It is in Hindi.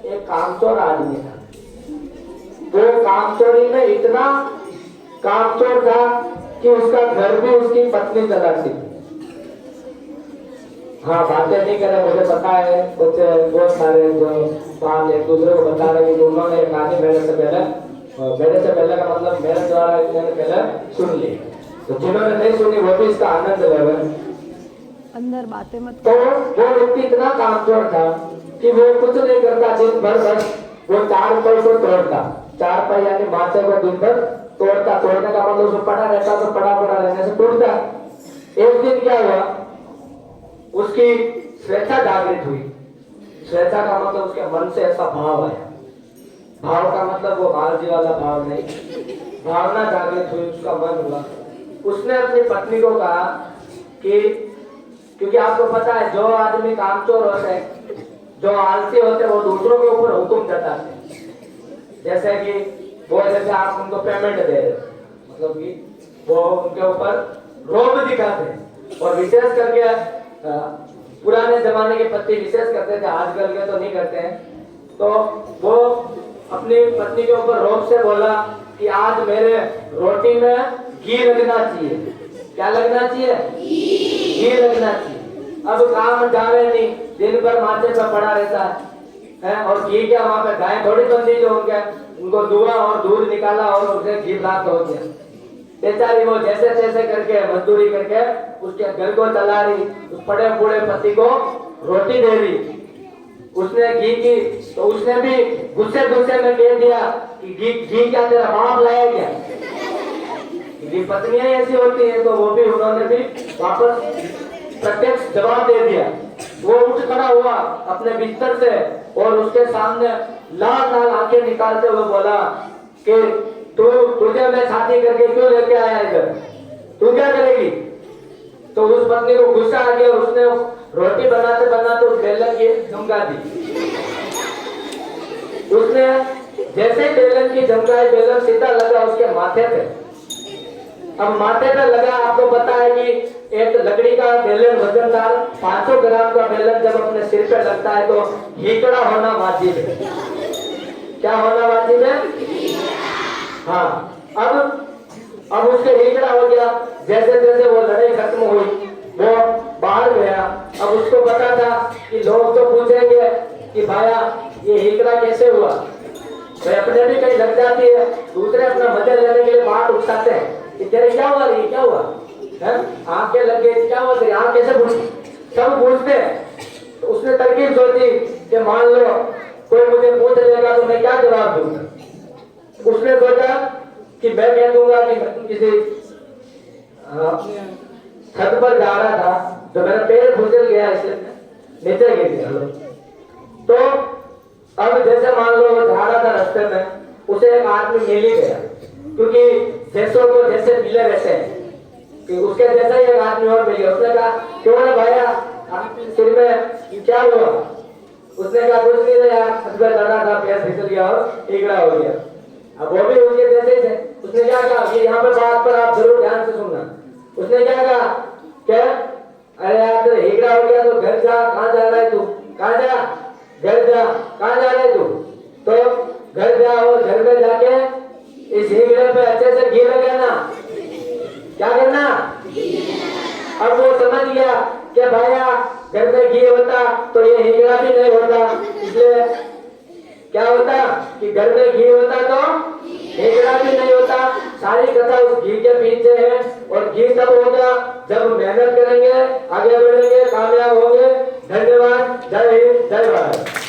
एक कामचोर आदमी था। वो कामचोरी में इतना कामचोर था कि उसका घर भी उसकी पत्नी चलाती थी। हाँ, बातें नहीं करे, मुझे पता है कुछ बहुत सारे जो बात एक दूसरे को बता रहे कि उन्होंने कहानी मेरे से पहले का मतलब मेरे द्वारा इन्होंने पहले सुन ली, तो जिन्होंने नहीं सुनी वो भी इसका आनंद ले। अंदर बातें मत। तो वो व्यक्ति इतना कामचोर था कि वो कुछ नहीं करता, दिन भर बस वो 4 पाई को तोड़ता। 4 पाई यानी माथे को दिन भर तोड़ता। तोड़ने का मतलब उसको पड़ा रहता, तो पड़ा रहने से टूटता। एक दिन क्या हुआ, उसकी स्वेच्छा जागृत हुई। स्वेच्छा का मतलब उसके मन से ऐसा भाव आया। भाव का मतलब वो बालजी वाला भाव नहीं, भावना जागृत हुई, उसका मन हुआ। उसने अपनी पत्नी को कहा कि क्योंकि आपको पता है जो आदमी कामचोर होते हैं, जो आलसी होते हैं, वो दूसरों के ऊपर हुक्म जताते हैं। जैसे कि वो जैसे आप उनको पेमेंट दे रहे, मतलब कि वो उनके ऊपर रोब दिखाते हैं। और विशेष करके पुराने जमाने के पति विशेष करते थे, आजकल के तो नहीं करते हैं। तो वो अपनी पत्नी के ऊपर रोब से बोला कि आज मेरे रोटी में घी लगना चाहिए। क्या लगना चाहिए? घी लगना चाहिए। अब काम जावे नहीं, दिन भर माथे पर पड़ा रहता है और घी क्या, वहां पे गाय थोड़ी बंदी जो हो गया, उनको दुआ और दूध निकाला और उसे घी प्राप्त हो गया। बेचारी वो जैसे तैसे करके मजदूरी करके उसके घर को चला रही, उस पड़े बूढ़े पति को रोटी दे रही। उसने घी की, तो उसने भी गुस्से में कह दिया कि घी क्या तेरा बाप लाया क्या? ये पत्नियां ऐसी होती है। तो वो भी उन्होंने भी वापस प्रत्यक्ष जवाब दे दिया। वो उठ खड़ा हुआ अपने बिस्तर से और उसके सामने लाल लाल आंखें निकालते हुए बोला कि तुझे मैं शादी करके क्यों लेके आया इधर, तू क्या करेगी? तो उस पत्नी को गुस्सा आ गया और उसने रोटी बनाते उस बेलन की झमका दी। उसने जैसे बेलन की झमकाई, बेलन सीधा लगा उसके माथे पे। अब माथे पे लगा, आपको पता है कि एक लकड़ी का बेलन वजनदार 500 ग्राम का बेलन जब अपने सिर पे लगता है तो हीकड़ा होना वाजिब है। क्या होना वाजिब है? हाँ। अब उसके हीकड़ा हो गया। जैसे जैसे वो लड़ाई खत्म हुई, वो बाहर गया। अब उसको पता था कि लोग तो पूछेंगे कि भाया ये हीकड़ा कैसे हुआ। तो अपने भी कहीं लग जाती है, दूसरे अपना मजा लेने के लिए बात उठाते हैं कि तेरे क्या हुआ, ये क्या हुआ है, आंखें लग गई, क्या हुआ तेरी आंख कैसे सब पूछते हैं। तो उसने तरकीब सोची कि मान लो कोई मुझे पूछ लेगा तो मैं क्या जवाब दूंगा। उसने सोचा कि मैं कह दूंगा कि मैं किसी छत पर जा रहा था, तो मेरा पैर फिसल गया, इसलिए नीचे गिर गया। तो अब जैसे मान लो वो जा रहा था रास्ते में, उसे एक आदमी मिल ही गया, क्योंकि जैसों को जैसे मिले रहते हैं कि उसके जैसा ही एक आदमी और मिल गया। उसने कहा क्यों है भैया, सिर में क्या हुआ? उसने कहा कुछ नहीं यार, छत पर चढ़ा था, पैर फिसल गया और हीकड़ा हो गया। अब वो भी उसके जैसे ही थे। उसने क्या कहा कि यहाँ पे बात पर आप जरूर ध्यान से सुनना। उसने क्या कहा, क्या अरे यार हीकड़ा हो गया तो घर जा, कहाँ जा रहा है तू, कहाँ जा, घर जा, कहाँ जा रहा है तू? तो घर जा और घर में जाके इस हीकड़े पे अच्छे से घी लगाना। क्या करना? अब वो समझ गया कि भाया घर में घी होता तो ये हीकड़ा भी नहीं होता, इसलिए क्या होता कि घर में घी होता तो हीकड़ा भी नहीं होता। सारी कथा उस घी के पीछे है। और घी तब होगा जब मेहनत करेंगे, आगे बढ़ेंगे, कामयाब होंगे। धन्यवाद। जय हिंद, जय भारत।